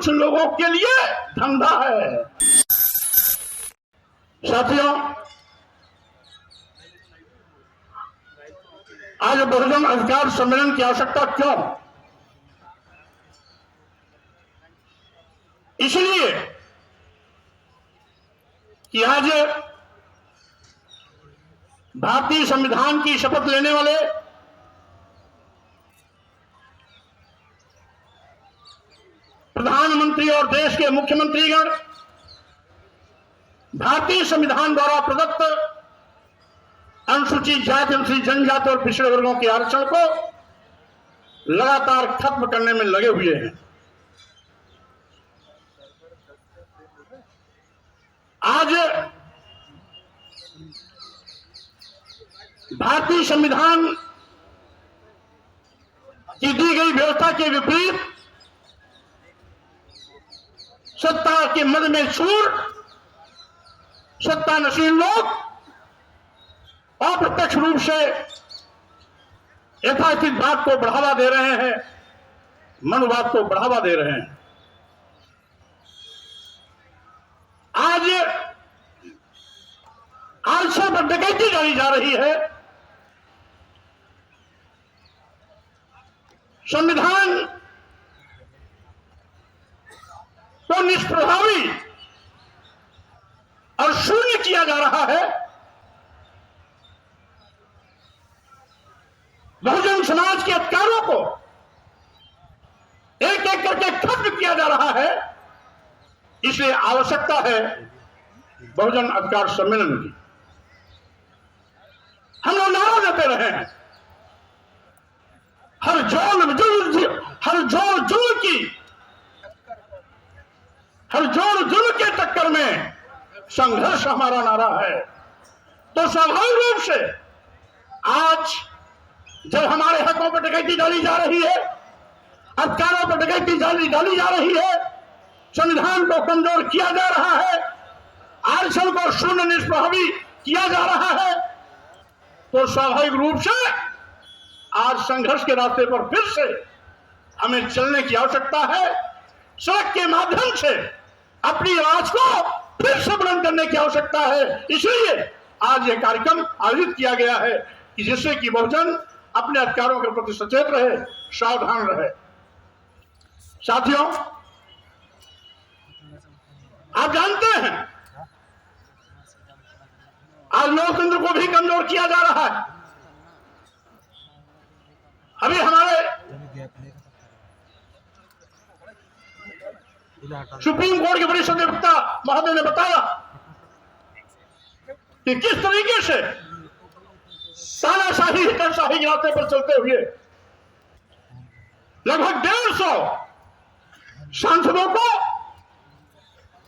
कुछ लोगों के लिए धंधा है। साथियों, आज बहुजन अधिकार सम्मेलन की आवश्यकता क्यों? इसलिए कि आज भारतीय संविधान की शपथ लेने वाले प्रधानमंत्री और देश के मुख्यमंत्रीगण भारतीय संविधान द्वारा प्रदत्त अनुसूचित जाति, अनुसूचित जनजाति और पिछड़े वर्गों के आरक्षण को लगातार खत्म करने में लगे हुए हैं। आज भारतीय संविधान की दी गई व्यवस्था के विपरीत सत्ता के मद में चूर सत्तानशील लोग अप्रत्यक्ष रूप से यथास्थितवाद को बढ़ावा दे रहे हैं, मनुवाद को बढ़ावा दे रहे हैं। आज आलसा पर डकैती डाली जा रही है। संविधान को निष्प्रभावी और शून्य किया जा रहा है। बहुजन समाज के अधिकारों को एक एक करके खत्म किया जा रहा है। इसलिए आवश्यकता है बहुजन अधिकार सम्मेलन की। हम लोग नारा देते रहे हैं, हर जोर जुल्म के टक्कर में संघर्ष हमारा नारा है। तो स्वाभाविक रूप से आज जब हमारे हकों पर डकैती डाली जा रही है, अधिकारों पर डकैती डाली जा रही है, संविधान को कमजोर किया जा रहा है, आरक्षण को शून्य निष्प्रभावी किया जा रहा है, तो स्वाभाविक रूप से आज संघर्ष के रास्ते पर फिर से हमें चलने की आवश्यकता है। सड़क के माध्यम से अपनी आवाज को फिर से बुलंद करने की आवश्यकता है। इसलिए आज यह कार्यक्रम आयोजित किया गया है कि जिससे कि बहुजन अपने अधिकारों के प्रति सचेत रहे, सावधान रहे। साथियों, आप जानते हैं आज लोकतंत्र को भी कमजोर किया जा रहा है। अभी हमारे सुप्रीम कोर्ट के वरिष्ठ अधिवक्ता महोदय ने बताया कि किस तरीके से तानाशाही हिटलरशाही के रास्ते पर चलते हुए लगभग 150 सांसदों को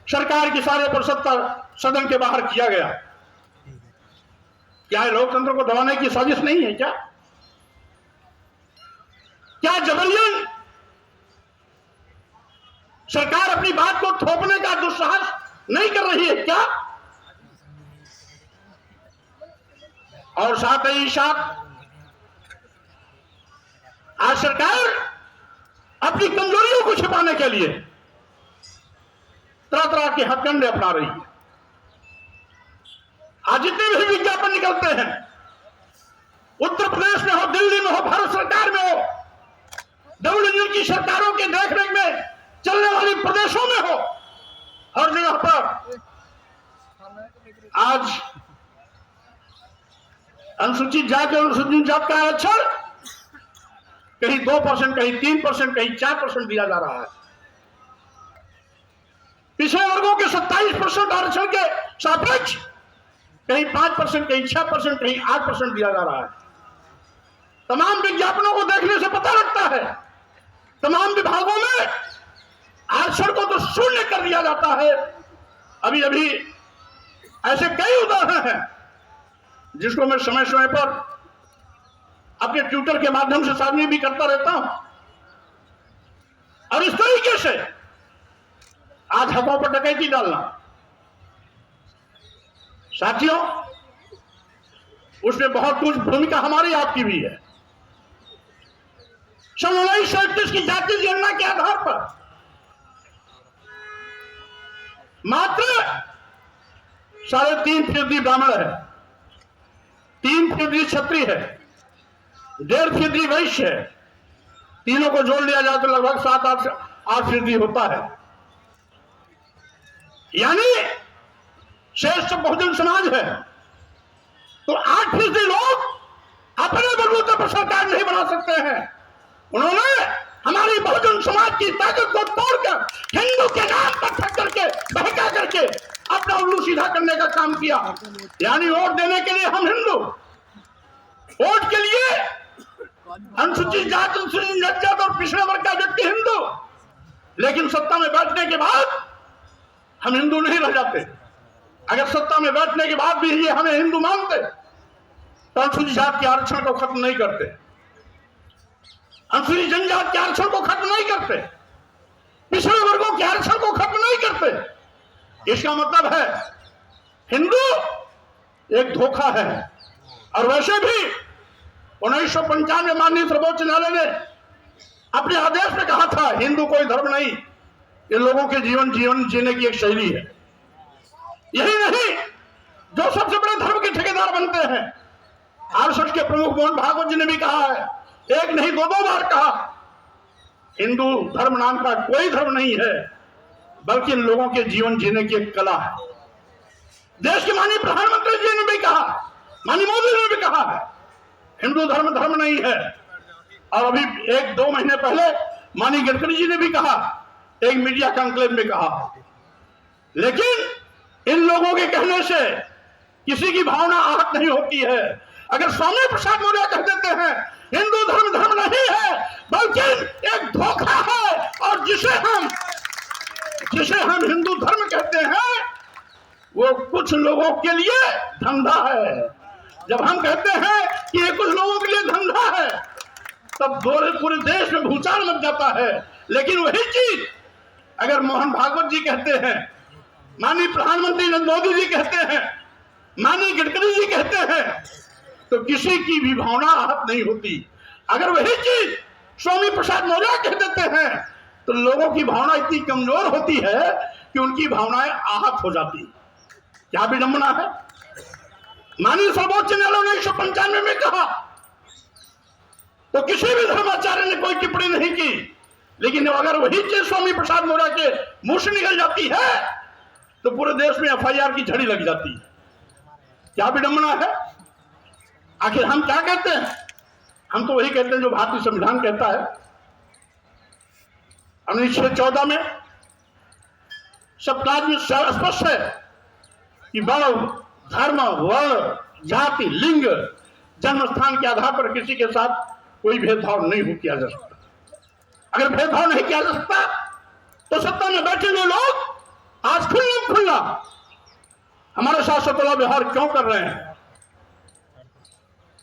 सरकार की सारे परिषद सदन के बाहर किया गया। क्या लोकतंत्र को दबाने की साजिश नहीं है? क्या जबरन सरकार अपनी बात को थोपने का दुस्साहस नहीं कर रही है क्या? और साथ ही साथ आज सरकार अपनी कमजोरियों को छिपाने के लिए तरह तरह के हथकंडे अपना रही है। आज जितने भी विज्ञापन निकलते हैं, उत्तर प्रदेश में हो, दिल्ली में हो, भारत सरकार में हो, डब्ल्यूएनयू की सरकारों के देखरेख में चलने वाली प्रदेशों में हो, हर जगह पर आज अनुसूचित जाति और अनुसूचित जाति का आरक्षण कहीं 2%, कहीं 3%, कहीं 4% दिया जा रहा है। पिछड़े वर्गों के 27% आरक्षण के सापेक्ष कहीं 5%, कहीं 6%, कहीं 8% दिया जा रहा है। तमाम विज्ञापनों को देखने से पता लगता है तमाम विभागों में आरक्षण को तो शून्य कर दिया जाता है। अभी अभी ऐसे कई उदाहरण हैं जिसको मैं समय समय पर अपने ट्विटर के माध्यम से साझा भी करता रहता हूं। और इस तरीके से आज हकों पर डकैती डालना, साथियों, उसमें बहुत कुछ भूमिका हमारी आपकी भी है। 1937 की जातीय जनगणना के आधार पर मात्र 3.5% ब्राह्मण है, 3% क्षत्रिय है, 1.5% वैश्य है। तीनों को जोड़ लिया जाए तो लगभग 7-8% होता है। यानी श्रेष्ठ बहुजन समाज है। तो 8% लोग अपने बलबूते पर सरकार नहीं बना सकते हैं। उन्होंने हमारी बहुजन समाज की ताकत को तोड़कर हिंदू के नाम पर ठक्कर के बहका करके अपना उल्लू सीधा करने का काम किया। यानी वोट देने के लिए हम हिंदू, वोट के लिए अनुसूचित जाति, अनुसूचित जनजाति और पिछड़े वर्ग का व्यक्ति हिंदू, लेकिन सत्ता में बैठने के बाद हम हिंदू नहीं रह जाते। अगर सत्ता में बैठने के बाद भी ये हमें हिंदू मानते तो अनुसूचित जाति के आरक्षण को खत्म नहीं करते, अनुसूचित जनजाति के आरक्षण को खत्म नहीं करते, पिछड़े वर्गों के आरक्षण को खत्म नहीं करते। इसका मतलब है हिंदू एक धोखा है। और वैसे भी 1995 में माननीय सर्वोच्च न्यायालय ने अपने आदेश में कहा था हिंदू कोई धर्म नहीं, ये लोगों के जीवन जीने की एक शैली है। यही नहीं, जो सबसे बड़े धर्म के ठेकेदार बनते हैं, आरएसएस के प्रमुख मोहन भागवत जी ने भी कहा है, एक नहीं 2 बार कहा, हिंदू धर्म नाम का कोई धर्म नहीं है, बल्कि इन लोगों के जीवन जीने की एक कला है। देश के माननीय प्रधानमंत्री जी ने भी कहा, माननीय मोदी ने भी कहा है, हिंदू धर्म नहीं है। और अभी 1-2 महीने पहले माननीय गडकरी जी ने भी कहा, एक मीडिया कॉन्क्लेव में कहा। लेकिन इन लोगों के कहने से किसी की भावना आहत नहीं होती है। अगर स्वामी प्रसाद मौर्य कह देते हैं हिंदू धर्म नहीं है, बल्कि एक धोखा है, और जिसे हम हिंदू धर्म कहते हैं वो कुछ लोगों के लिए धंधा है। जब हम कहते हैं कि ये कुछ लोगों के लिए धंधा है, तब पूरे देश में भूचाल मच जाता है। लेकिन वही चीज अगर मोहन भागवत जी कहते हैं, माननीय प्रधानमंत्री नरेंद्र मोदी जी कहते हैं, माननीय गडकरी जी कहते हैं, तो किसी की भी भावना आहत नहीं होती। अगर वही चीज स्वामी प्रसाद मौर्य कह देते हैं तो लोगों की भावना इतनी कमजोर होती है कि उनकी भावनाएं आहत हो जाती। क्या विडंबना है। माननीय सर्वोच्च न्यायालय ने 1995 में कहा तो किसी भी धर्माचार्य ने कोई टिप्पणी नहीं की, लेकिन अगर वही चीज स्वामी प्रसाद मौर्य के मुंह से निकल जाती है तो पूरे देश में एफआईआर की झड़ी लग जाती है। क्या विडंबना है। आखिर हम क्या कहते हैं? हम तो वही कहते हैं जो भारतीय संविधान कहता है। अनुच्छेद 14 में शब्दार्थ में स्पष्ट है कि वर्ण, धर्म, वर्ण, जाति, लिंग, जन्म स्थान के आधार पर किसी के साथ कोई भेदभाव नहीं किया जा सकता। अगर भेदभाव नहीं किया जा सकता तो सत्ता में बैठे हुए लोग आज खुल्ला हमारे साथ सतला व्यवहार क्यों कर रहे हैं?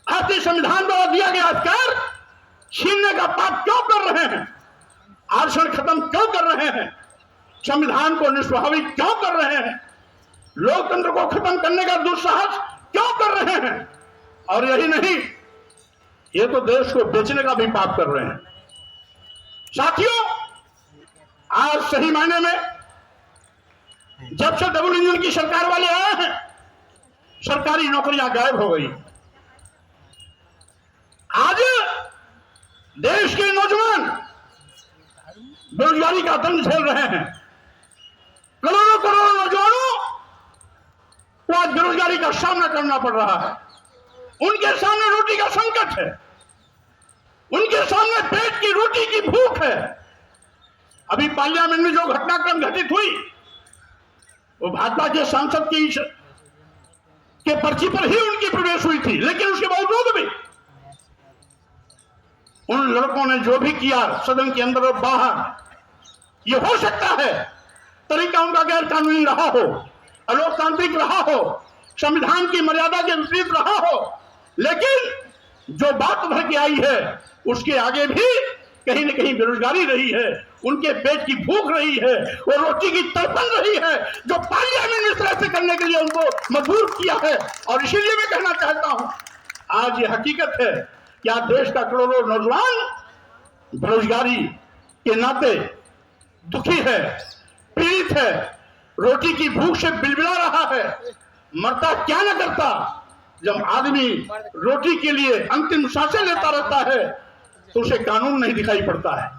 भारतीय संविधान द्वारा दिया गया अधिकार छीनने का पाप क्यों कर रहे हैं? आरक्षण खत्म क्यों कर रहे हैं? संविधान को निष्प्रभावित क्यों कर रहे हैं? लोकतंत्र को खत्म करने का दुस्साहस क्यों कर रहे हैं? और यही नहीं, ये तो देश को बेचने का भी पाप कर रहे हैं। साथियों, आज सही मायने में जब से डबल इंजन की सरकार वाले आए हैं, सरकारी नौकरियां गायब हो गई। आज देश के नौजवान बेरोजगारी का दंड झेल रहे हैं। करोड़ों नौजवानों को आज बेरोजगारी का सामना करना पड़ रहा है। उनके सामने रोटी का संकट है, उनके सामने पेट की रोटी की भूख है। अभी पार्लियामेंट में जो घटनाक्रम घटित हुई वो भाजपा के सांसद के पर्ची पर ही उनकी प्रवेश हुई थी, लेकिन उसके बावजूद भी उन लड़कों ने जो भी किया सदन के अंदर और बाहर, ये हो सकता है तरीका उनका गैर कानूनी रहा हो, अलोकतांत्रिक रहा हो, संविधान की मर्यादा के विपरीत रहा हो, लेकिन जो बात भर के आई है उसके आगे भी कहीं न कहीं बेरोजगारी रही है, उनके पेट की भूख रही है, वो रोटी की तड़पन रही है, जो पार्लियामेंट इस तरह से करने के लिए उनको मजबूर किया है। और इसीलिए मैं कहना चाहता हूं, आज ये हकीकत है कि आज देश का करोड़ों नौजवान बेरोजगारी के नाते दुखी है, पीड़ित है। रोटी की भूख से बिलबिला रहा है, मरता क्या न करता। जब आदमी रोटी के लिए अंतिम सांसें लेता रहता है तो उसे कानून नहीं दिखाई पड़ता है।